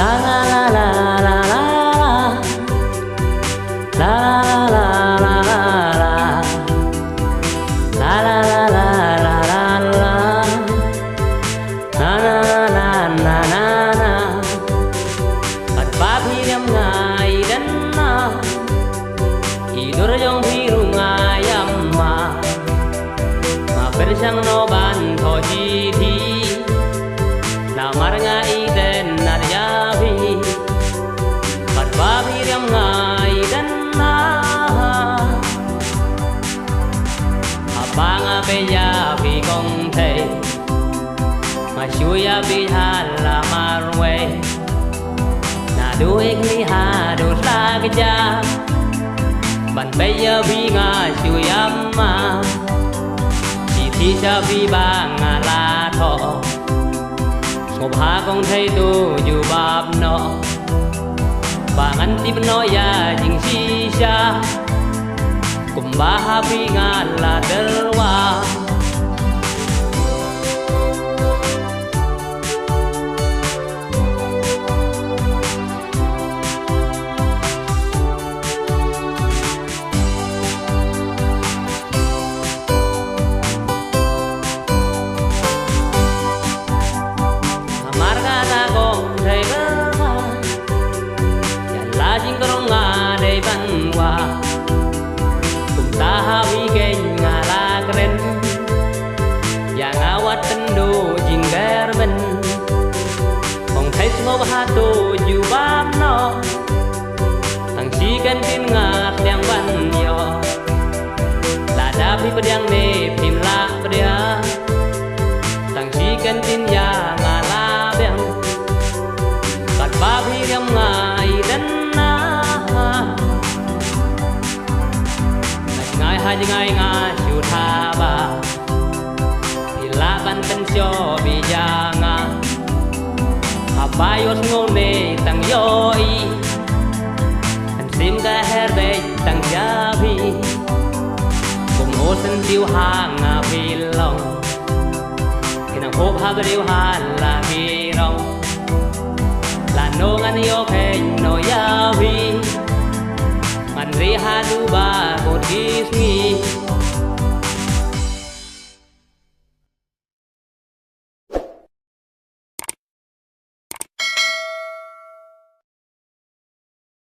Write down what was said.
la la la la la la la la la la la la la la na na na na na na Phật pháp hi đem ngài đến na tidur yang biru ngayam ma bersang no ban tho hi thi na mar ngai den na ya vi Phật pháp hi đem ngài đến na bang a be ya vi công thầy mà chui a bi ha la mar we na du ek ni ha du la ke ja ban be ya bi nga chui am ma chỉ thi cha bi ba nga la tho ngọc ha công thầy tu du bab no ba ngan tip no ya jing si sha kum ba ha bi nga la Tyrwa cùng ta hawi geng ngala keren yang awat tendu jinggar ben phong thấy ngô ha tu ju bam no thằng chi kan tin ngat yang ban yo la da pi pedang ne pim la pedya thằng chi kan tin ya ngala beng kat ba bi yang ngai den hai ngai nga chu tha ba thì la ban tan cho bi ya nga ha ba yo ngô ne tang yo i an sim ga her be tang ya bi cùng ô san tiêu ha nga bi long khi nào khô ha ga điêu ha là gi rong là no ngan yo khe no ya bi man ri ha du ba bột gis ngi